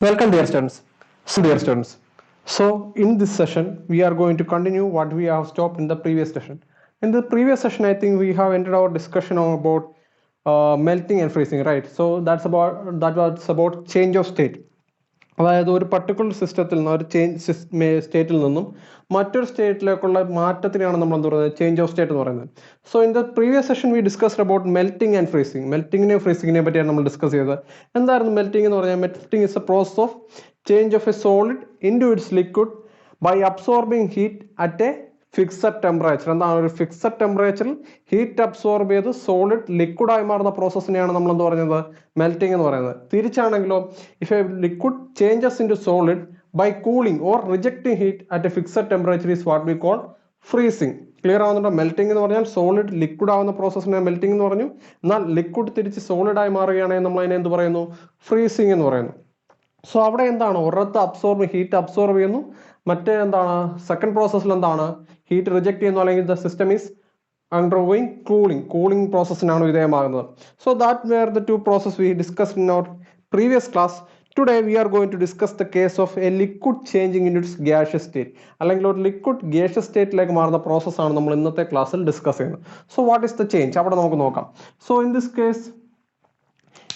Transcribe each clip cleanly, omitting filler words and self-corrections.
Welcome, dear students. So, in this session, we are going to continue what we have stopped in the previous session. In the previous session, I think we have ended our discussion about melting and freezing, right? So that was about change of state. അതായത് ഒരു particular സിസ്റ്റത്തിൽ നിന്ന് ഒരു സ്റ്റേറ്റിൽ നിന്നും മറ്റൊരു സ്റ്റേറ്റിലേക്കുള്ള മാറ്റത്തിനാണ് നമ്മൾ എന്ത് പറയുന്നത് ചേഞ്ച് ഓഫ് സ്റ്റേറ്റ് എന്ന് പറയുന്നത്. So in the previous session we discussed about melting and freezing. മെൽറ്റിങ്ങിനെയും ഫ്രീസിങ്ങിനെ പറ്റിയാണ് നമ്മൾ ഡിസ്കസ് ചെയ്തത്. എന്തായിരുന്നു മെൽറ്റിംഗ് എന്ന് പറഞ്ഞാൽ? Melting is a process of change of a solid into its liquid by absorbing heat at a fixed temperature. എന്താണ്? ഒരു ഫിക്സഡ് ടെമ്പറേച്ചറിൽ ഹീറ്റ് അബ്സോർബ് ചെയ്ത് സോളിഡ് ലിക്വിഡായി മാറുന്ന പ്രോസസ്സിനെയാണ് നമ്മൾ എന്ത് പറയുന്നത്? മെൽറ്റിംഗ് എന്ന് പറയുന്നത്. തിരിച്ചാണെങ്കിലോ, if a liquid changes into solid by cooling or rejecting heat at a fixed temperature is what we call freezing. Clear ആവുന്നുണ്ടോ? മെൽറ്റിംഗ് എന്ന് പറഞ്ഞാൽ സോളിഡ് ലിക്വിഡ് ആവുന്ന പ്രോസസ്സിനെ മെൽറ്റിംഗ് എന്ന് പറഞ്ഞു. എന്നാൽ ലിക്വിഡ് തിരിച്ച് സോളിഡായി മാറുകയാണെങ്കിൽ നമ്മൾ അതിനെ എന്ത് പറയുന്നു? ഫ്രീസിങ് എന്ന് പറയുന്നു. സോ അവിടെ എന്താണ്? ഒരിടത്ത് ഹീറ്റ് അബ്സോർബ് ചെയ്യുന്നു, മറ്റേ എന്താണ് സെക്കൻഡ് പ്രോസസ്സിൽ എന്താണ്? ഹീറ്റ് റിജക്ട് ചെയ്യുന്നു, അല്ലെങ്കിൽ the system is undergoing cooling പ്രോസസ്സിനാണ് വിധേയമാകുന്നത്. So that were the two process we discussed in our previous class. Today we are going to discuss the case of a liquid changing in its gaseous state, അല്ലെങ്കിൽ ഒരു liquid gaseous സ്റ്റേറ്റിലേക്ക് മാറുന്ന പ്രോസസ്സാണ് നമ്മൾ ഇന്നത്തെ ക്ലാസ്സിൽ ഡിസ്കസ് ചെയ്യുന്നത്. So what is the change? അവിടെ നമുക്ക് നോക്കാം. So in this case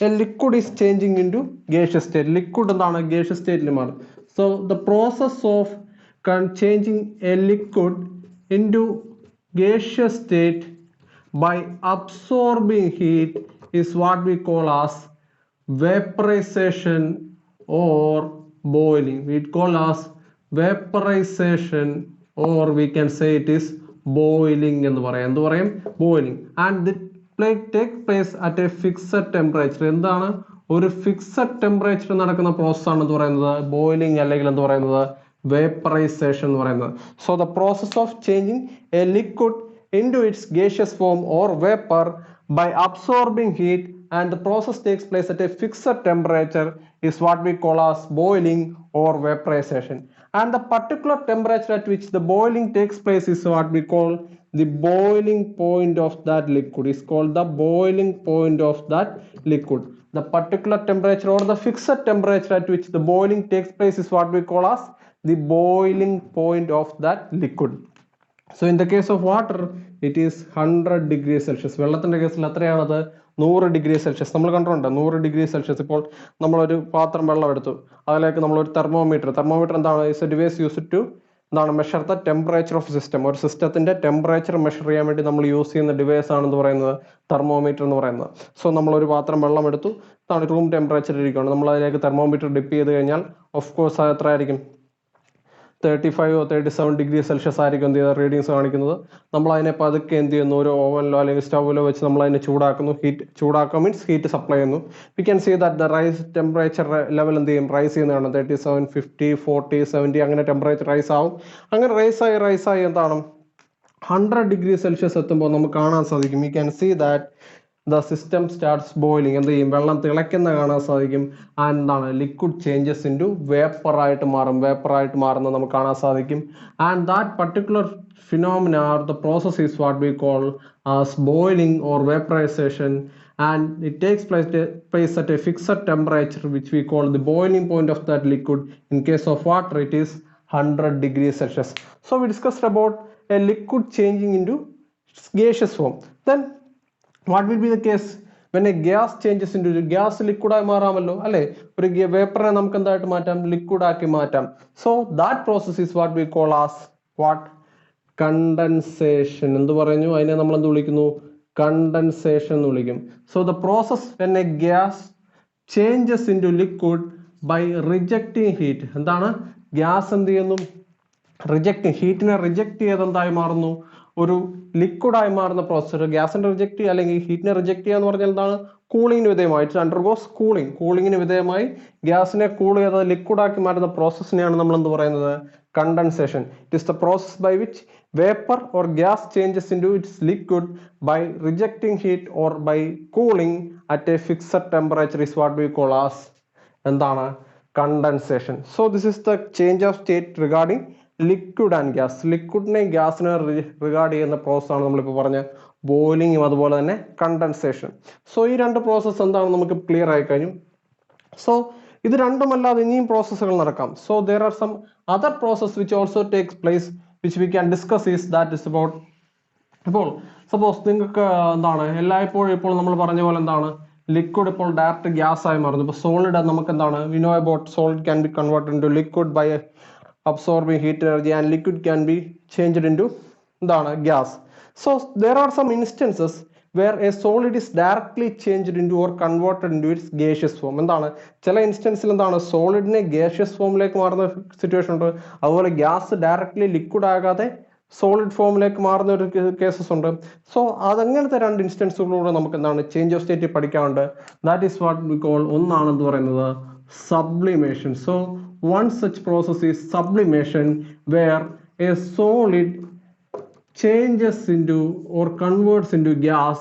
a liquid is changing into gaseous state. Liquid എന്താണ്? gaseous state മാറും. So the process of changing a liquid into gaseous state by absorbing heat is what we call as vaporization or boiling. We call as vaporization, or we can say it is boiling എന്ന് പറയാം. എന്ത് പറയും? boiling. And the take place at a fixed temperature. എന്താണ്? ഒരു fixed temperature നടക്കുന്ന process ആണ് എന്ന് പറയുന്നത് ബോയിലിംഗ്, അല്ലെങ്കിൽ എന്ന് പറയുന്നത് വേപ്പറൈസേഷൻ എന്ന് പറയുന്നത്. So the process of changing a liquid into its gaseous form or vapour by absorbing heat, and the process takes place at a fixed temperature is what we call as boiling or vaporization. And the particular temperature at which the boiling takes place is what we call the boiling point of that liquid. Is called the boiling point of that liquid. The particular temperature or the fixed temperature at which the boiling takes place is what we call as the boiling point of that liquid. So in the case of water, it is 100 degrees Celsius. വെള്ളത്തിന്റെ കേസിൽ എത്രയാണത്? 100 degree Celsius. നമ്മൾ കണ്ടിട്ടുണ്ട് 100 degree Celsius. ഇപ്പോൾ നമ്മളൊരു പാത്രം വെള്ളം എടുത്തു, അതിലേക്ക് നമ്മളൊരു തെർമോമീറ്റർ എന്താണ്? Is a device used to എന്താണ്? Measure the temperature of system. ഒരു സിസ്റ്റത്തിന്റെ ടെമ്പറേച്ചർ മെഷർ ചെയ്യാൻ വേണ്ടി നമ്മൾ യൂസ് ചെയ്യുന്ന ഡിവൈസ് ആണെന്ന് പറയുന്നത് തെർമോമീറ്റർ എന്ന് പറയുന്നത്. സോ നമ്മളൊരു പാത്രം വെള്ളം എടുത്തു, അതാണ് റൂം ടെമ്പറേച്ചർ ഇരിക്കുകയാണ്. നമ്മൾ അതിലേക്ക് തെർമോമീറ്റർ ഡിപ്പ് ചെയ്ത് കഴിഞ്ഞാൽ ഓഫ് കോഴ്സ് അത് എത്ര ആയിരിക്കും? 35 or 37 ഡിഗ്രി സെൽഷ്യസ് ആയിരിക്കും എന്ത് ചെയ്യുക റീഡിങ്സ് കാണിക്കുന്നത്. നമ്മൾ അതിനെ പതുക്കെ എന്ത് ചെയ്യുന്നു? ഒരു ഓവനിലോ അല്ലെങ്കിൽ സ്റ്റൗവിലോ വെച്ച് നമ്മൾ അതിനെ ചൂടാക്കുന്നു. ചൂടാക്കുക മീൻസ് ഹീറ്റ് സപ്ലൈ ചെയ്യുന്നു. We can see that the rise temperature level എന്ത് ചെയ്യും? റൈസ് ചെയ്യുന്നതാണ്. 37, 50, 40, 70 അങ്ങനെ ടെമ്പറേച്ചർ റൈസ് ആവും. അങ്ങനെ റൈസ് ആയി എന്താണ് 100 ഡിഗ്രി സെൽഷ്യസ് എത്തുമ്പോൾ നമുക്ക് കാണാൻ സാധിക്കും. We can see that the system starts boiling. എന്ത് ചെയ്യും? വെള്ളം തിളയ്ക്കുന്ന കാണാൻ സാധിക്കും. ആൻഡ് എന്താണ്? ലിക്വിഡ് ചേഞ്ചസ് ഇൻ ടു വേപ്പറായിട്ട് മാറുന്നത് നമുക്ക് കാണാൻ സാധിക്കും. And that particular phenomena or the process is what we call as boiling or vaporization, and it takes place at a fixed temperature which we call the boiling point of that liquid. In case of water, it is 100 degrees Celsius. So we discussed about a liquid changing into gaseous form. Then what will be the case when a gas changes into gas? Liquid ആയി മാറാമല്ലോ അല്ലെ? ഒരു വേപ്പറിനെ നമുക്ക് എന്തായിട്ട് മാറ്റാം? Liquid ആക്കി മാറ്റാം. So that process is what we call as what? Condensation. എന്ത് പറഞ്ഞു? അതിനെ നമ്മൾ എന്ത് വിളിക്കുന്നു? കണ്ടൻസേഷൻ എന്ന് വിളിക്കും. So the process when a gas changes into liquid by rejecting heat. എന്താണ്? ഗ്യാസ് എന്ത് ചെയ്യുന്നു? ഹീറ്റിനെ റിജക്ട് ചെയ്ത് എന്തായി മാറുന്നു? ഒരു ലിക്വിഡായി മാറുന്ന പ്രോസസ്. ഗ്യാസിനെ റിജക്ട് ചെയ്യുക അല്ലെങ്കിൽ ഹീറ്റിനെ റിജക്ട് ചെയ്യുക എന്ന് പറഞ്ഞാൽ എന്താണ്? കൂളിങ്ങിന് വിധേയമായി. ഇറ്റ് അണ്ടർഗോസ് കൂളിങ്ങിന് വിധേയമായി ഗ്യാസിനെ കൂൾ ചെയ്ത് ലിക്വിഡാക്കി മാറ്റുന്ന പ്രോസസ്സിനെയാണ് നമ്മൾ എന്ത് പറയുന്നത്? Condensation. It is the process by which vapour or gas changes into its liquid by rejecting heat or by cooling at a fixed temperature is what we call as എന്താണ്? Condensation. So this is the change of state regarding liquid and gas. ലിക്വിഡിനെ ഗ്യാസിനെ regard ചെയ്യുന്ന process ആണ് നമ്മളിപ്പോൾ പറഞ്ഞ ബോയിലിംഗും അതുപോലെ തന്നെ condensation. So ഈ രണ്ട് പ്രോസസ്സ് എന്താണെന്ന് നമുക്ക് ക്ലിയർ ആയി കഴിഞ്ഞു. സോ ഇത് രണ്ടുമല്ലാതെ ഇനിയും പ്രോസസ്സുകൾ നടക്കാം. So there are some other process which also takes place which we can discuss is that is about ഇപ്പോൾ സപ്പോസ് നിങ്ങൾക്ക് എന്താണ് എല്ലായ്പ്പോഴും ഇപ്പോൾ നമ്മൾ പറഞ്ഞ പോലെ എന്താണ് ലിക്വിഡ് ഇപ്പോൾ ഡയറക്റ്റ് ഗ്യാസ് ആയി മാറുന്നു. ഇപ്പോൾ സോളിഡ് നമുക്ക് എന്താണ് we know about solid can be converted into liquid by absorbing heat energy and liquid can be changed into എന്താണ് gas. So there are some instances where a solid is directly changed into or converted into its gaseous form. എന്താണ് ചില ഇൻസ്റ്റൻസിൽ എന്താണ് സോളിഡിനെ gaseous ഫോമിലേക്ക് മാറുന്ന situation ഉണ്ട്. അതുപോലെ gas directly liquid ആകാതെ solid ഫോമിലേക്ക് മാറുന്ന ഒരു കേസസ് ഉണ്ട്. സോ അതങ്ങനത്തെ രണ്ട് ഇൻസ്റ്റൻസുകളിലൂടെ നമുക്ക് എന്താണ് ചേഞ്ച് ഓഫ് സ്റ്റേറ്റ് പഠിക്കാറുണ്ട്. That is what we call ഒന്നാണെന്ന് പറയുന്നത് sublimation. So one such process is sublimation where a solid changes into or converts into gas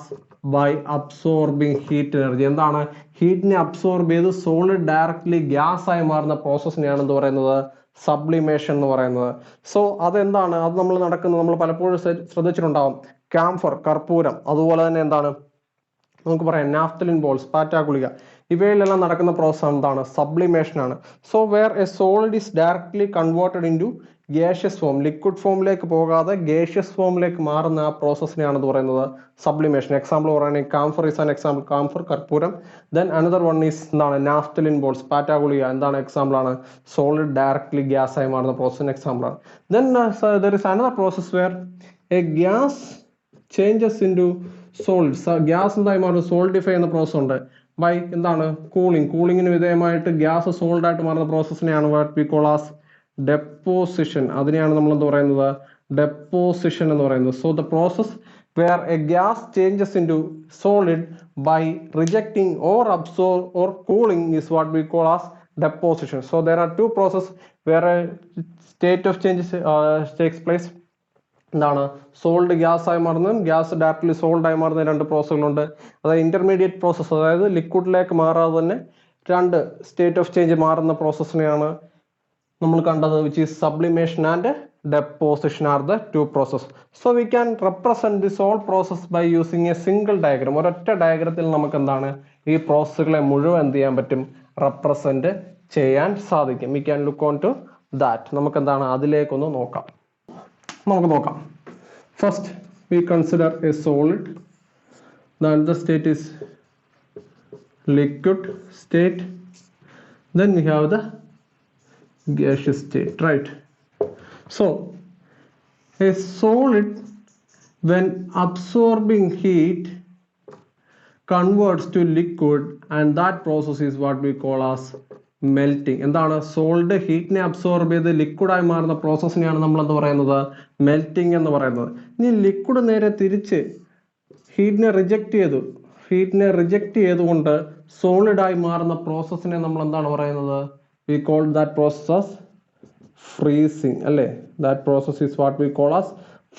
by absorbing heat energy. എന്താണ് ഹീറ്റിനെ അബ്സോർബ് ചെയ്ത് solid directly gas ആയി മാറുന്ന പ്രോസസ്സിനെയാണ് എന്ത് പറയുന്നത് sublimation എന്ന് പറയുന്നത്. സോ അതെന്താണ് അത് നമ്മൾ നടക്കുന്നത് നമ്മൾ പലപ്പോഴും ശ്രദ്ധിച്ചിട്ടുണ്ടാവും. ക്യാംഫർ കർപ്പൂരം, അതുപോലെ തന്നെ എന്താണ് നമുക്ക് പറയാം നാഫ്തലിൻ ബോൾസ് പാറ്റ ഗുളിക, ഇവയിലെല്ലാം നടക്കുന്ന പ്രോസസ് എന്താണ് സബ്ലിമേഷൻ ആണ്. So where a solid is directly converted into gaseous form, liquid ഫോമിലേക്ക് പോകാതെ ഗേഷ്യസ് ഫോമിലേക്ക് മാറുന്ന ആ പ്രോസസ്സിനെയാണ് പറയുന്നത് സബ്ലിമേഷൻ. എക്സാമ്പിൾ പറയുകയാണെങ്കിൽ camphor is an example, camphor കർപ്പൂരം. ദെൻ അനദർ വൺ ഈസ് എന്താണ് നാഫ്തലിൻ ബോൾസ് പാറ്റ ഗുളിക, എന്താണ് എക്സാമ്പിൾ ആണ് സോളിഡ് ഡയറക്ട്ലി ഗ്യാസ് ആയി മാറുന്ന പ്രോസസ്സിന് എക്സാമ്പിൾ ആണ്. Then there is another process where a gas changes into solid, gas എന്തായി മാറും സോളിഡിഫൈ എന്ന പ്രോസസ് ഉണ്ട് ബൈ എന്താണ് കൂളിങ്ങിന് വിധേയമായിട്ട് ഗ്യാസ് സോൾഡ് ആയിട്ട് മാറുന്ന പ്രോസസ്സിനെയാണ് what we call as deposition. അതിനെയാണ് നമ്മൾ എന്ത് പറയുന്നത് ഡെപ്പോസിഷൻ എന്ന് പറയുന്നത്. So the process where a gas changes into solid by rejecting or absorb or cooling is what we call as deposition. So there are two processes where a state of changes takes place. എന്താണ് sold gas ആയി മാറുന്നതും gas directly sold ആയി മാറുന്ന രണ്ട് പ്രോസസ്സുകളുണ്ട്. അതായത് intermediate process, അതായത് ലിക്വിഡിലേക്ക് മാറാതെ തന്നെ രണ്ട് സ്റ്റേറ്റ് ഓഫ് ചേഞ്ച് മാറുന്ന പ്രോസസ്സിനെയാണ് നമ്മൾ കണ്ടത്, which is sublimation and deposition are the two process. So we can represent this whole process by using a single diagram. ഒരൊറ്റ ഡയഗ്രത്തിൽ നമുക്ക് എന്താണ് ഈ പ്രോസസ്സുകളെ മുഴുവൻ എന്ത് ചെയ്യാൻ പറ്റും റെപ്രസെന്റ് ചെയ്യാൻ സാധിക്കും. We can look on to that. നമുക്ക് എന്താണ് അതിലേക്കൊന്ന് നോക്കാം. First we consider a solid, then the state is liquid state, then we have the gaseous state, right? So a solid when absorbing heat converts to liquid, and that process is what we call as melting. എന്താണ് sold ഹീറ്റിനെ absorb ചെയ്ത് ലിക്വിഡായി മാറുന്ന പ്രോസസ്സിനെയാണ് നമ്മൾ എന്ത് പറയുന്നത് melting എന്ന് പറയുന്നത്. ഇനി ലിക്വിഡ് നേരെ തിരിച്ച് ഹീറ്റിനെ റിജക്റ്റ് ചെയ്തുകൊണ്ട് സോളിഡായി മാറുന്ന പ്രോസസ്സിനെ നമ്മൾ എന്താണ് പറയുന്നത് we call that process as freezing, അല്ലേ? That process is what we call as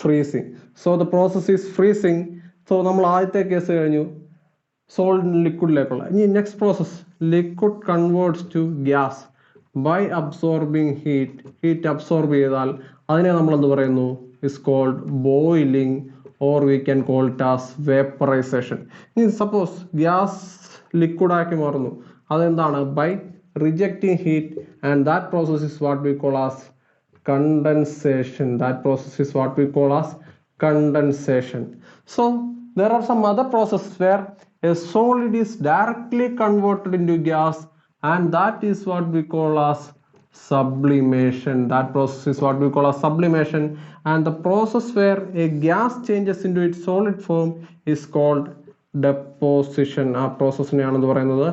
freezing. So the process is freezing. So നമ്മൾ ആദ്യത്തെ കേസ് കഴിഞ്ഞു സോൾഡ് ലിക്വിഡിലേക്കുള്ള. ഇനി next process liquid converts to gas by absorbing heat absorb ചെയ്താൽ അതിനെ നമ്മൾ എന്ത് പറയുന്നു is called boiling or we can call it as vaporisation. ഇനി സപ്പോസ് ഗ്യാസ് ലിക്വിഡാക്കി മാറുന്നു, അതെന്താണ് by rejecting heat, and that process is what we call as condensation. So there are some other processes where a solid is directly converted into gas, and that is what we call as sublimation. And the process where a gas changes into its solid form is called deposition. ആ പ്രോസസ്സിനെയാണ് എന്ത് പറയുന്നത്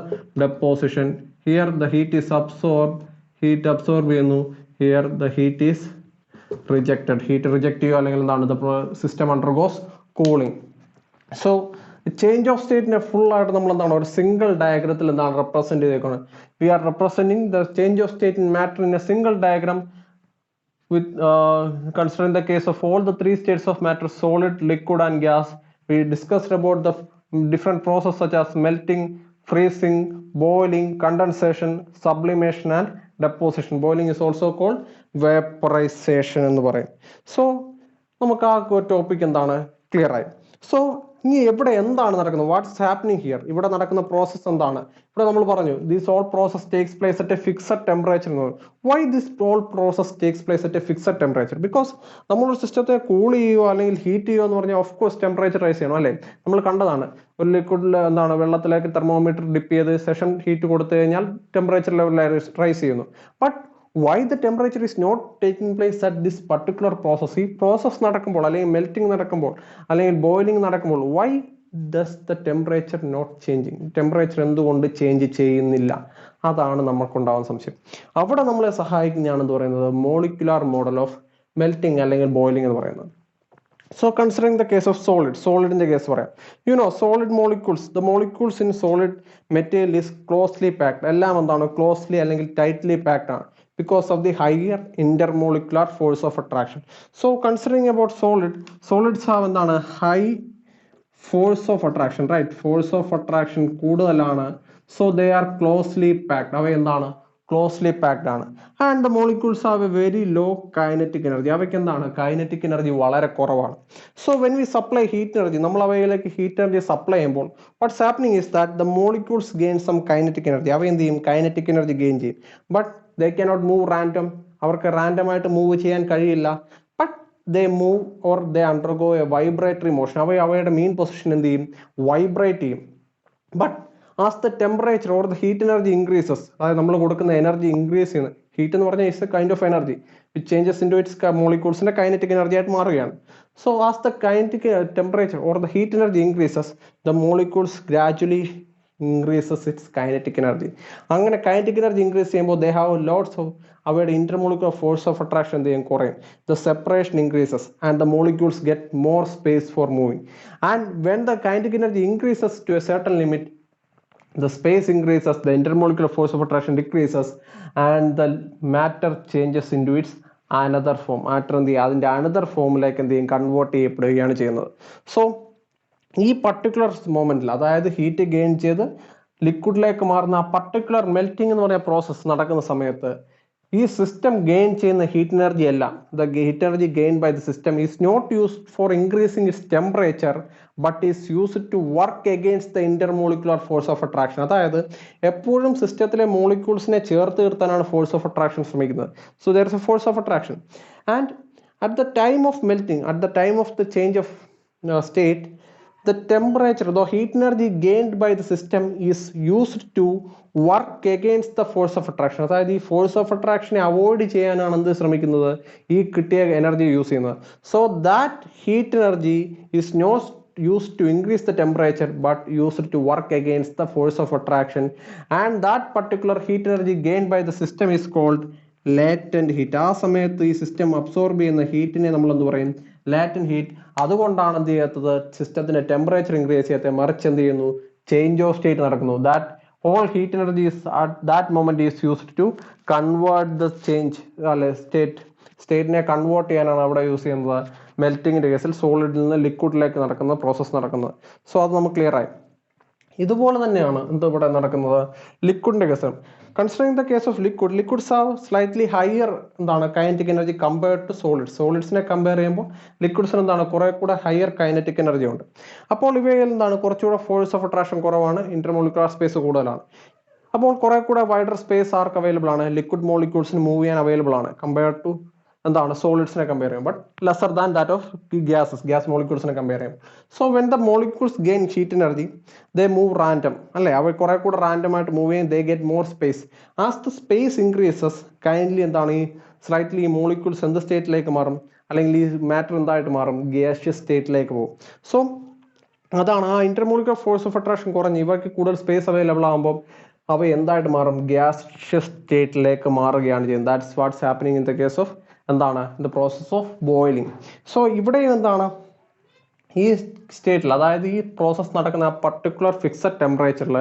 deposition. Here the heat is absorbed, ചെയ്യുന്നു. Here the heat is rejected. Heat reject ചെയ്യുക അല്ലെങ്കിൽ എന്താണ് the system undergoes cooling. So change of സ്റ്റേറ്റിനെ full ആയിട്ട് നമ്മൾ എന്താണ് ഒരു സിംഗിൾ ഡയഗ്രത്തിൽ എന്താണ് റെപ്രസെന്റ് ചെയ്തേക്കുന്നത്. We are representing the change of state in matter in a single diagram with considering the case of all the three states of matter, solid, liquid and gas. We discussed about the different processes such as melting, freezing, boiling, condensation, sublimation and deposition. Boiling is also called vaporization എന്ന് പറയും. So നമുക്ക് ആ topic എന്താണ് clear ആയി. So ഇനി എവിടെ എന്താണ് നടക്കുന്നത്, വാട്ട്സ് ഹാപ്പനിങ് ഹിയർ, ഇവിടെ നടക്കുന്ന പ്രോസസ് എന്താണ്? ഇവിടെ നമ്മൾ പറഞ്ഞു this all process takes place at a fixed temperature. Why this all process takes place at a fixed temperature? Because നമ്മളൊരു സിസ്റ്റത്തെ കൂൾ ചെയ്യുകയോ അല്ലെങ്കിൽ ഹീറ്റ് ചെയ്യുകയോ എന്ന് പറഞ്ഞാൽ ഓഫ് കോഴ്സ് ടെമ്പറേച്ചർ റൈസ് ചെയ്യണം അല്ലേ? നമ്മൾ കണ്ടതാണ് ഒരു ലിക്വിഡിൽ എന്താണ് വെള്ളത്തിലേക്ക് തെർമോമീറ്റർ ഡിപ്പ് ചെയ്ത് സെഷൻ ഹീറ്റ് കൊടുത്തു കഴിഞ്ഞാൽ ടെമ്പറേച്ചർ ലെവൽ റൈസ് ചെയ്യുന്നു. But why the temperature is not taking place at this particular process? ഈ പ്രോസസ് നടക്കുമ്പോൾ അല്ലെങ്കിൽ മെൽറ്റിംഗ് നടക്കുമ്പോൾ അല്ലെങ്കിൽ ബോയിലിംഗ് നടക്കുമ്പോൾ why does the temperature not changing? Temperature എന്തുകൊണ്ട് ചേഞ്ച് ചെയ്യുന്നില്ല? അതാണ് നമുക്കുണ്ടാവുന്ന സംശയം. അവിടെ നമ്മളെ സഹായിക്കുന്നതാണ് എന്ന് പറയുന്നത് മോളിക്കുലാർ മോഡൽ ഓഫ് മെൽറ്റിംഗ് അല്ലെങ്കിൽ ബോയിലിംഗ് എന്ന് പറയുന്നത്. So considering the case of solid in the case പറയാം. Solid molecules, the molecules in solid material is closely packed. എല്ലാം എന്താണ് closely അല്ലെങ്കിൽ tightly packed ആണ് because of the higher intermolecular force of attraction. So considering about solids have എന്താണ് high force of attraction, right? Force of attraction കൂടുതലാണ്. So they are closely packed. അവ എന്താണ് closely packed ആണ്. And the molecules have a very low kinetic energy. അവയ്ക്ക് എന്താണ് kinetic energy വളരെ കുറവാണ്. So when we supply heat energy, നമ്മൾ അവയിലേക്ക് heat energy സപ്ലൈ ചെയ്യുമ്പോൾ what's happening is that the molecules gain some kinetic energy. അവ എന്ത് ചെയ്യും kinetic energy gain ചെയ്യും. But they cannot move random. അവർക്ക് റാൻഡം ആയിട്ട് മൂവ് ചെയ്യാൻ കഴിയില്ല. But they move or they undergo a vibratory motion. അവയുടെ mean position എന്ത് ചെയ്യും വൈബ്രേറ്റ് ചെയ്യും. But as the temperature or the heat energy increases, അതായത് നമ്മൾ കൊടുക്കുന്ന എനർജി ഇൻക്രീസ് ചെയ്യുന്നത്, ഹീറ്റ് എന്ന് പറഞ്ഞാൽ is a kind of energy which changes into its മോളിക്യൂൾസിന്റെ കൈനറ്റിക് എനർജി ആയിട്ട് മാറുകയാണ്. So as the kinetic temperature or the heat energy increases, the molecules gradually increases its kinetic energy. അങ്ങനെ kinetic energy increase ചെയ്യുമ്പോൾ they have lots of അവയുടെ intermolecular force of attraction എന്ത് ചെയ്യും കുറയും. The separation increases and the molecules get more space for moving. And when the kinetic energy increases to a certain limit, the space increases, the intermolecular force of attraction decreases, and the matter changes into its another form. Matter എന്ത് ചെയ്യും അതിന്റെ another ഫോമിലേക്ക് എന്ത് ചെയ്യും convert ചെയ്യപ്പെടുകയാണ് ചെയ്യുന്നത്. So ഈ particular മൊമെന്റിൽ, അതായത് ഹീറ്റ് ഗെയിൻ ചെയ്ത് ലിക്വിഡിലേക്ക് മാറുന്ന ആ പർട്ടിക്കുലർ മെൽറ്റിംഗ് എന്ന് പറയുന്ന പ്രോസസ്സ് നടക്കുന്ന സമയത്ത് ഈ സിസ്റ്റം ഗെയിൻ ചെയ്യുന്ന ഹീറ്റ് എനർജി അല്ല, the heat energy gain by the system is not used for increasing its temperature but is used to work against the intermolecular force of attraction. അതായത് എപ്പോഴും സിസ്റ്റത്തിലെ മോളിക്യൂൾസിനെ ചേർത്ത് നിർത്താനാണ് ഫോഴ്സ് ഓഫ് അട്രാക്ഷൻ ശ്രമിക്കുന്നത്. So there is a force of attraction and at the time of melting, at the time of the change of state, the temperature, the heat energy gained by the system is used to work against the force of attraction. അതായത് ഈ force of അട്രാക്ഷനെ avoid ചെയ്യാനാണ് എന്ത് ശ്രമിക്കുന്നത് ഈ കിട്ടിയ energy use ചെയ്യുന്നത്. So that heat energy is not used to increase the temperature but used to work against the force of attraction, and that particular heat energy gained by the system is called latent heat. ആ സമയത്ത് ഈ system absorb ചെയ്യുന്ന ഹീറ്റിനെ നമ്മൾ എന്ത് പറയും latent heat. അതുകൊണ്ടാണ് എന്ത് ചെയ്യാത്തത് സിസ്റ്റത്തിന്റെ ടെമ്പറേച്ചർ ഇൻക്രീസ് ചെയ്യാത്തത്, മറിച്ച് എന്ത് ചെയ്യുന്നു ചേഞ്ച് ഓഫ് സ്റ്റേറ്റ് നടക്കുന്നു. That all heat energy is at that moment is used to convert the change അല്ലെ സ്റ്റേറ്റിനെ കൺവേർട്ട് ചെയ്യാനാണ് അവിടെ യൂസ് ചെയ്യുന്നത്. മെൽറ്റിങ്ങിന്റെ കേസിൽ സോളിഡിൽ നിന്ന് ലിക്വിഡിലേക്ക് നടക്കുന്ന പ്രോസസ്സ് നടക്കുന്നത്. സോ അത് നമുക്ക് ക്ലിയർ ആയി. ഇതുപോലെ തന്നെയാണ് എന്ത് ഇവിടെ നടക്കുന്നത് ലിക്വിഡിന്റെ case. Considering the case of liquids have slightly higher എന്താണ് കൈനറ്റിക് എനർജി കമ്പയർഡ് ടു സോളിഡ്സിനെ കമ്പയർ ചെയ്യുമ്പോൾ ലിക്വിഡ്സിന് എന്താണ് കുറെ കൂടെ ഹയർ കൈനറ്റിക് എനർജി ഉണ്ട്. അപ്പോൾ ഇവയിൽ എന്താണ് കുറച്ചുകൂടെ ഫോഴ്സ് ഓഫ് അട്രാക്ഷൻ കുറവാണ്, ഇന്റർമോളിക്കുലർ സ്പേസ് കൂടുതലാണ്. അപ്പോൾ കുറെ കൂടെ വൈഡർ സ്പേസ് ആർക്ക് അവൈലബിൾ ആണ്, ലിക്വിഡ് മോളിക്യൂൾസിന് മൂവ് ചെയ്യാൻ അവൈലബിൾ ആണ് കമ്പയർഡ് ടു എന്താണ് സോളിഡ്സിനെ കമ്പയർ ചെയ്യും. But lesser than that of gas മോളിക്യൂൾസിനെ കമ്പയർ ചെയ്യും. So when the molecules gain heat energy they move random അല്ലേ, അവർ കുറെ കൂടെ റാൻഡം ആയിട്ട് മൂവ് ചെയ്യും. They get more space. As the space increases kindly എന്താണ് ഈ സ്ലൈറ്റ്ലി ഈ മോളിക്യൂൾസ് എന്ത് സ്റ്റേറ്റിലേക്ക് മാറും, അല്ലെങ്കിൽ ഈ മാറ്റർ എന്തായിട്ട് മാറും ഗ്യാഷ്യസ് സ്റ്റേറ്റിലേക്ക് പോകും. സോ അതാണ് ആ ഇന്റർമോളിക്കുലർ ഫോഴ്സ് ഓഫ് അട്രാക്ഷൻ കുറഞ്ഞ് ഇവർക്ക് കൂടുതൽ സ്പേസ് അവൈലബിൾ ആകുമ്പോൾ അവ എന്തായിട്ട് മാറും ഗ്യാഷ്യസ് സ്റ്റേറ്റിലേക്ക് മാറുകയാണ് ചെയ്യുന്നത്. That's what's happening in the case of എന്താണ് the process of boiling. So ഇവിടെ എന്താണ് ഈ സ്റ്റേറ്റിൽ, അതായത് ഈ പ്രോസസ് നടക്കുന്ന ആ പർട്ടിക്കുലർ ഫിക്സഡ് ടെമ്പറേച്ചറിൽ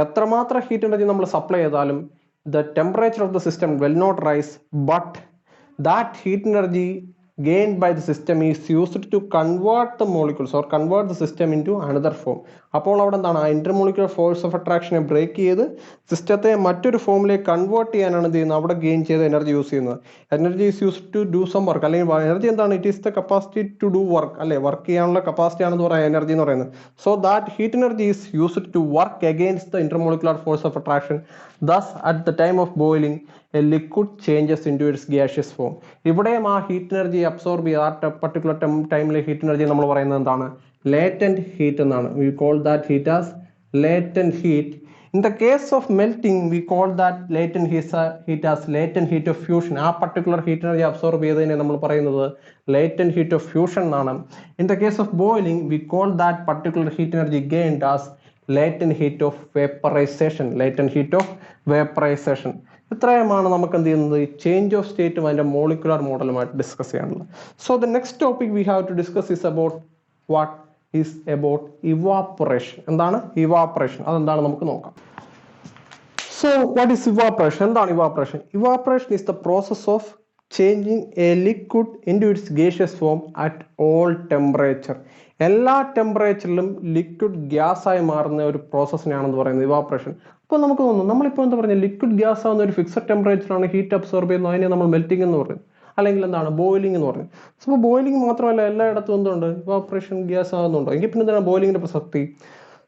എത്രമാത്രം ഹീറ്റ് എനർജി നമ്മൾ സപ്ലൈ ചെയ്താലും the temperature of the system will not rise, but that heat energy gained by the system is used to convert the molecules or convert the system into another form. അപ്പോൾ അവിടെ എന്താണ് ആ intermolecular force of അട്രാക്ഷനെ break ചെയ്ത് സിസ്റ്റത്തെ മറ്റൊരു ഫോമിലേക്ക് convert ചെയ്യാനാണ് എന്ത് ചെയ്യുന്നത്, അവിടെ ഗെയിൻ ചെയ്ത് എനർജി യൂസ് ചെയ്യുന്നത്. Energy is use to do some work, അല്ലെങ്കിൽ എനർജി എന്താണ്, it is the capacity to do work, അല്ലെ വർക്ക് ചെയ്യാനുള്ള കപ്പാസിറ്റി ആണെന്ന് പറയാം എനർജി എന്ന് പറയുന്നത്. So that heat energy is used to work against the intermolecular force of attraction. Thus at the time of boiling a liquid changes into its gaseous form. ഇവിടെയും ആ heat energy absorb ചെയ്ത് ആ particular ടൈമിലെ heat energy നമ്മൾ പറയുന്നത് എന്താണ്, latent heat എന്നാണ്. We call that heat as latent heat. In the case of melting, we call that latent heat as latent heat of fusion. ആ particular heat energy absorb ചെയ്തതിനെ നമ്മൾ പറയുന്നത് latent heat of fusion എന്നാണ്. In the case of boiling, we call that particular heat energy gained as latent heat of vaporization. Latent heat of vaporization. ഇത്രയുമാണ് നമുക്ക് എന്ത് ചെയ്യുന്നത് change of സ്റ്റേറ്റും അതിന്റെ മോളിക്കുലർ മോഡലുമായിട്ട് ഡിസ്കസ് ചെയ്യാനുള്ളത്. So the next topic we have to discuss is about what is about evaporation. എന്താണ് evaporation, അതെന്താണ് നമുക്ക് നോക്കാം. So what is evaporation? എന്താണ് evaporation? Evaporation is the process of changing a liquid into its gaseous form at all temperature. എല്ലാ ടെമ്പറേച്ചറിലും liquid gas ആയി മാറുന്ന ഒരു പ്രോസസ്സിനാണെന്ന് പറയുന്നത് ഇവാപ്പറേഷൻ. അപ്പോൾ നമുക്ക് തോന്നുന്നു നമ്മളിപ്പോൾ എന്താ പറയുക, ലിക്വിഡ് ഗ്യാസ് ആവുന്ന ഒരു ഫിക്സഡ് ടെമ്പറേച്ചറാണ് ഹീറ്റ് അബ്സോർബ് ചെയ്യുന്നത്, അതിനെ നമ്മൾ മെൽറ്റിംഗ് എന്ന് പറയും, അല്ലെങ്കിൽ എന്താണ് ബോയിലിംഗ് എന്ന് പറയും. സോ ബോയിലിംഗ് മാത്രമല്ല എല്ലായിടത്തും എന്തുണ്ട്, ഇവാപ്പറേഷൻ ഗ്യാസ് ആകുന്നുണ്ടോ, എങ്കിൽ പിന്നെ എന്താണ് ബോയിലിംഗിന്റെ പ്രസക്തി?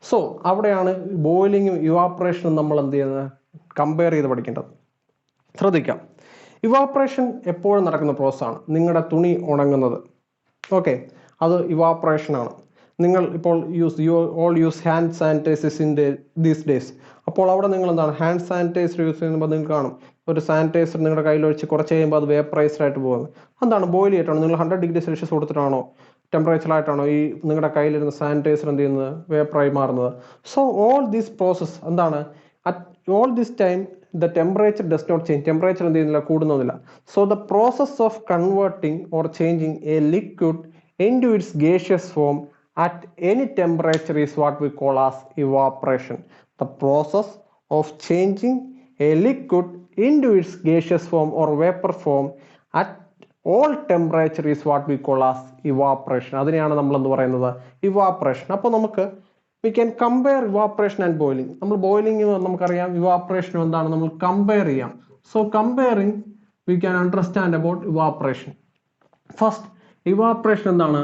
സോ അവിടെയാണ് ബോയിലിംഗും ഇവാപ്പറേഷനും നമ്മൾ എന്ത് ചെയ്യുന്നത് കമ്പയർ ചെയ്ത് പഠിക്കേണ്ടത്. ശ്രദ്ധിക്കാം, ഇവാപ്പറേഷൻ എപ്പോഴും നടക്കുന്ന പ്രോസസ്സാണ്. നിങ്ങളുടെ തുണി ഉണങ്ങുന്നത്, ഓക്കെ, അത് ഇവാപ്പറേഷൻ ആണ്. നിങ്ങൾ ഇപ്പോൾ use hand sanitisers in these days. അപ്പോൾ അവിടെ നിങ്ങൾ എന്താണ് ഹാൻഡ് സാനിറ്റൈസർ യൂസ് ചെയ്യുമ്പോൾ നിങ്ങൾക്ക് കാണും ഒരു സാനിറ്റൈസർ നിങ്ങളുടെ കയ്യിലൊഴിച്ച് കുറച്ച് കഴിയുമ്പോൾ അത് വേപ്പറൈസ്ഡ് ആയിട്ട് പോകുന്നത്. എന്താണ് ബോയിൽ ചെയ്തിട്ടാണോ, നിങ്ങൾ 100 ഡിഗ്രി സെൽഷ്യസ് കൊടുത്തിട്ടാണോ ടെമ്പറേച്ചറായിട്ടാണോ ഈ നിങ്ങളുടെ കയ്യിലിരുന്ന സാനിറ്റൈസർ എന്ത് ചെയ്യുന്നത് വേപ്പറായി മാറുന്നത്? സോ ഓൾ ദിസ് പ്രോസസ് എന്താണ്, at all this time the temperature does not change. Temperature എന്ത് ചെയ്യുന്നില്ല, കൂടുന്നില്ല. So the process of converting or changing a liquid into its gaseous form at any temperature is what we call as evaporation. The process of changing a liquid into its gaseous form or vapor form at all temperature is what we call as evaporation. അതിനെയാണ് നമ്മൾ എന്ത് പറയുന്നത് evaporation. അപ്പോൾ നമുക്ക് we can compare evaporation and boiling. നമ്മൾ boiling നമുക്കറിയാം, evaporation എന്താണ് നമ്മൾ കമ്പയർ ചെയ്യാം. So comparing we can understand about evaporation. First, evaporation എന്താണ്,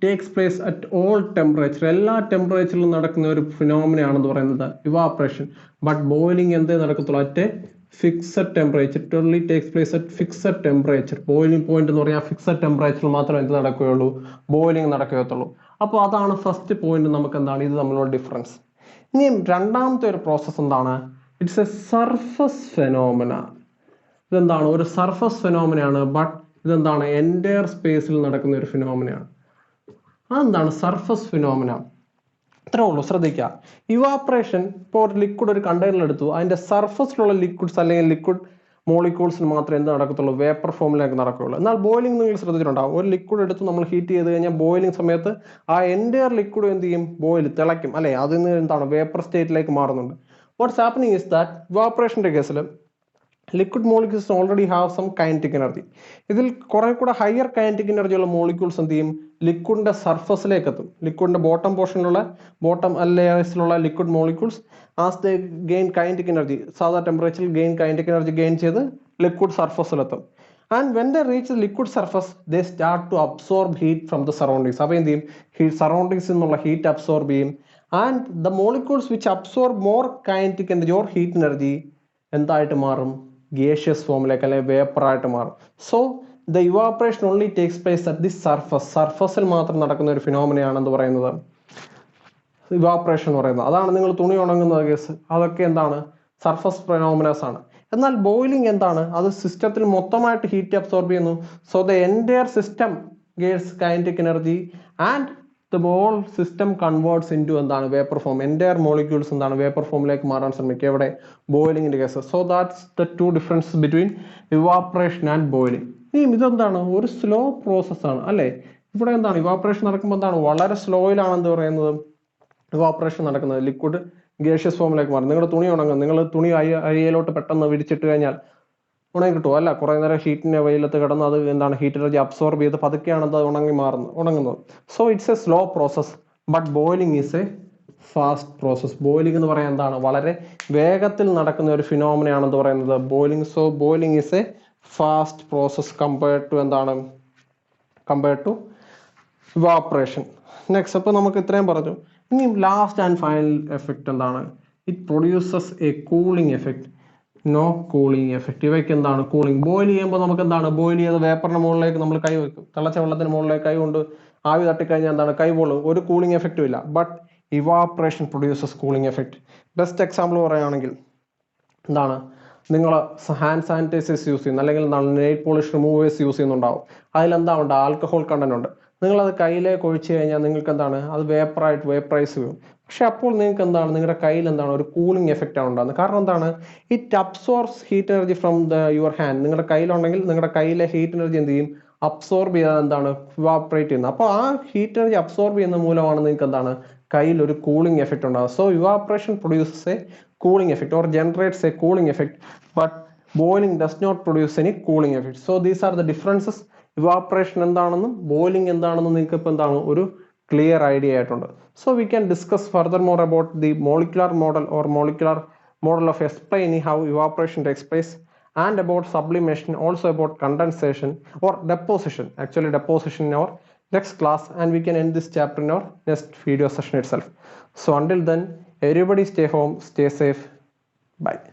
takes place at all temperature. എല്ലാ ടെമ്പറേച്ചറിലും നടക്കുന്ന ഒരു ഫിനോമിനയാണെന്ന് പറയുന്നത് ഇവാപ്പറേഷൻ. ബട്ട് ബോയിലിംഗ് എന്തേ നടക്കത്തുള്ളൂ, at fixed temperature. It only takes place at fixed temperature. Boiling point എന്ന് പറഞ്ഞാൽ ഫിക്സഡ് ടെമ്പറേച്ചറിൽ മാത്രമേ എന്ത് നടക്കുകയുള്ളൂ, ബോയിലിംഗ് നടക്കുകയുള്ളൂ. അപ്പോൾ അതാണ് ഫസ്റ്റ് പോയിന്റ്. നമുക്ക് എന്താണ് ഇത് തമ്മിലുള്ള ഡിഫറൻസ്. ഇനി രണ്ടാമത്തെ ഒരു പ്രോസസ് എന്താണ്, ഇറ്റ്സ് എ സർഫസ് ഫെനോമിന. ഇതെന്താണ് ഒരു സർഫസ് ഫെനോമിനയാണ്, ബട്ട് ഇതെന്താണ് എൻറ്റയർ സ്പേസിൽ നടക്കുന്ന ഒരു ഫിനോമിനയാണ്. അതെന്താണ് സർഫസ് ഫിനോമിന. ഇത്രേ ഉള്ളൂ, ശ്രദ്ധിക്കുക. ഇവാപ്പറേഷൻ ഇപ്പോൾ ഒരു ലിക്വിഡ് ഒരു കണ്ടെയ്നറിൽ എടുത്തു, അതിന്റെ സർഫസിലുള്ള ലിക്വിഡ്സ് അല്ലെങ്കിൽ ലിക്വിഡ് മോളിക്യൂൾസിന് മാത്രമേ എന്ത് നടക്കത്തുള്ളൂ, വേപ്പർ ഫോമിലേക്ക് നടക്കുകയുള്ളൂ. എന്നാൽ ബോയിലിംഗ് നിങ്ങൾ ശ്രദ്ധിച്ചിട്ടുണ്ടാവും, ഒരു ലിക്വിഡ് എടുത്ത് നമ്മൾ ഹീറ്റ് ചെയ്ത് കഴിഞ്ഞാൽ ബോയിലിംഗ് സമയത്ത് ആ എൻറ്റയർ ലിക്വിഡ് എന്ത് ചെയ്യും, ബോയിൽ തിളയ്ക്കും, അല്ലെ, അതിൽ നിന്ന് എന്താണ് വേപ്പർ സ്റ്റേറ്റിലേക്ക് മാറുന്നുണ്ട്. വാട്ട്സ് ഹാപ്പനിങ് ഇസ് ദാറ്റ് ഇവാപ്പറേഷന്റെ കേസിൽ liquid molecules already have some kinetic energy. ഇതിൽ കുറെ കൂടെ ഹയർ കൈനറ്റിക് എനർജി ഉള്ള മോളിക്യൂൾസ് എന്ത് ചെയ്യും, ലിക്വിഡിന്റെ സർഫസിലേക്ക് എത്തും. ലിക്വിഡിന്റെ ബോട്ടം പോർഷനിലുള്ള ബോട്ടം ലെയേഴ്സിലുള്ള liquid molecules as they gain kinetic energy, സാധാ ടെമ്പറേച്ചറിൽ കൈനറ്റിക് എനർജി ഗെയിൻ ചെയ്ത് ലിക്വിഡ് സർഫസിലെത്തും. And when they reach the liquid surface they start to absorb heat from the surroundings. അപ്പോൾ എന്ത് ചെയ്യും, സറൗണ്ടിങ്സിൽ നിന്നുള്ള ഹീറ്റ് അബ്സോർബ് ചെയ്യും. And the molecules which absorb more kinetic energy or heat energy എന്തായിട്ട് മാറും, ഗേഷ്യസ് ഫോമിലേക്ക് അല്ലെങ്കിൽ വേപ്പർ ആയിട്ട് മാറും. So the evaporation only takes place at the surface. സർഫസിൽ മാത്രം നടക്കുന്ന ഒരു ഫിനോമിനയാണെന്ന് പറയുന്നത് ഇവാപ്പറേഷൻ എന്ന് പറയുന്നത്. അതാണ് നിങ്ങൾ തുണി ഉണങ്ങുന്ന കേസ്, അതൊക്കെ എന്താണ് സർഫസ് ഫിനോമിനാസ് ആണ്. എന്നാൽ ബോയിലിംഗ് എന്താണ്, അത് സിസ്റ്റത്തിൽ മൊത്തമായിട്ട് ഹീറ്റ് അബ്സോർബ് ചെയ്യുന്നു. So the entire system gets kinetic energy and the whole system converts into എന്താണ് വേപ്പർ ഫോം. എൻറ്റയർ മോളിക്യൂൾസ് എന്താണ് വേപ്പർ ഫോമിലേക്ക് മാറാൻ ശ്രമിക്കുക എവിടെ, ബോയിലിംഗിന്റെ case. So that's the two difference between evaporation and boiling. ഇനി ഇതെന്താണ് ഒരു സ്ലോ പ്രോസസ് ആണ്, അല്ലെ. ഇവിടെ എന്താണ് ഇവാപ്പറേഷൻ നടക്കുമ്പോൾ എന്താണ് വളരെ സ്ലോയിലാണ് എന്ത് പറയുന്നത് ഇവാപ്പറേഷൻ നടക്കുന്നത്. ലിക്വിഡ് ഗേഷ്യസ് ഫോമിലേക്ക് മാറും. നിങ്ങളുടെ തുണി ഉണങ്ങും, നിങ്ങൾ തുണി അരിയയിലോട്ട് പെട്ടെന്ന് വിരിച്ചിട്ട് കഴിഞ്ഞാൽ ഉണങ്ങി കിട്ടുമോ, അല്ല, കുറെ നേരം ഹീറ്റിന്റെ വെയിലത്ത് കിടന്ന് അത് എന്താണ് ഹീറ്റ് എനർജി അബ്സോർബ് ചെയ്ത് പതുക്കെയാണ് അത് ഉണങ്ങുന്നത്. So it's a slow process, but boiling is a fast process. Boiling എന്ന് പറയുന്നത് എന്താണ്? വളരെ വേഗത്തിൽ നടക്കുന്ന ഒരു ഫിനോമിനയാണെന്ന് പറയുന്നത് boiling. So boiling is a fast process compared to എന്താണ്? Compared to evaporation. നെക്സ്റ്റ്, അപ്പോൾ നമുക്ക് ഇത്രയും പറഞ്ഞു. ഇനി ലാസ്റ്റ് ആൻഡ് ഫൈനൽ എഫക്റ്റ് എന്താണ്? It produces a cooling effect. No cooling effect. ഇവയ്ക്ക് എന്താണ്? കൂളിംഗ്. ബോയിൽ ചെയ്യുമ്പോൾ നമുക്ക് എന്താണ്? ബോയിൽ ചെയ്ത് വേപ്പറിന് മുകളിലേക്ക് നമ്മൾ കൈ വെക്കും. തിളച്ച വെള്ളത്തിന് മുകളിലേക്ക് കൈ കൊണ്ട് ആവി തട്ടിക്കഴിഞ്ഞാൽ എന്താണ്? കൈ പൊള്ളും. ഒരു കൂളിംഗ് എഫക്റ്റും ഇല്ല. But evaporation produces cooling effect. Best example പറയുകയാണെങ്കിൽ എന്താണ്? നിങ്ങൾ ഹാൻഡ് സാനിറ്റൈസേഴ്സ് യൂസ് ചെയ്യുന്നു, അല്ലെങ്കിൽ എന്താണ് നെയിൽ പോളിഷ് റിമൂവേഴ്സ് യൂസ് ചെയ്യുന്നുണ്ടാവും. അതിലെന്താ ഉണ്ട്? ആൽക്കഹോൾ കണ്ടന്റ് ഉണ്ട്. നിങ്ങളത് കയ്യിലേക്ക് ഒഴിച്ച് കഴിഞ്ഞാൽ നിങ്ങൾക്ക് എന്താണ്? അത് വേപ്പറൈസ് ചെയ്യും. പക്ഷെ അപ്പോൾ നിങ്ങൾക്ക് എന്താണ്? നിങ്ങളുടെ കയ്യിൽ എന്താണ്? ഒരു കൂളിംഗ് എഫക്റ്റ് ആണ് ഉണ്ടാകുന്നത്. കാരണം എന്താണ്? It absorbs heat energy from your hand. നിങ്ങളുടെ കയ്യിലുണ്ടെങ്കിൽ നിങ്ങളുടെ കയ്യിലെ ഹീറ്റ് എനർജി എന്ത് ചെയ്യും? അബ്സോർബ് ചെയ്താൽ എന്താണ്? ഇവാപ്പറേറ്റ് ചെയ്യുന്നത്. അപ്പോൾ ആ ഹീറ്റ് എനർജി അബ്സോർബ് ചെയ്യുന്ന മൂലമാണ് നിങ്ങൾക്ക് എന്താണ്? കയ്യിൽ ഒരു കൂളിംഗ് എഫക്റ്റ് ഉണ്ടാകും. So evaporation produces A cooling effect or generates a cooling effect, but boiling does not produce any cooling effect. So these are the differences. Evaporation എന്താണെന്നും boiling എന്താണെന്നും നിങ്ങൾക്ക് ഇപ്പോൾ എന്താണ്? ഒരു ക്ലിയർ ഐഡിയ ആയിട്ടുണ്ട്. So we can discuss furthermore about the molecular model of explaining how evaporation takes place, and about sublimation, also about condensation or deposition. Actually deposition in our next class, and we can end this chapter in our next video session itself. So until then, everybody stay home, stay safe. Bye.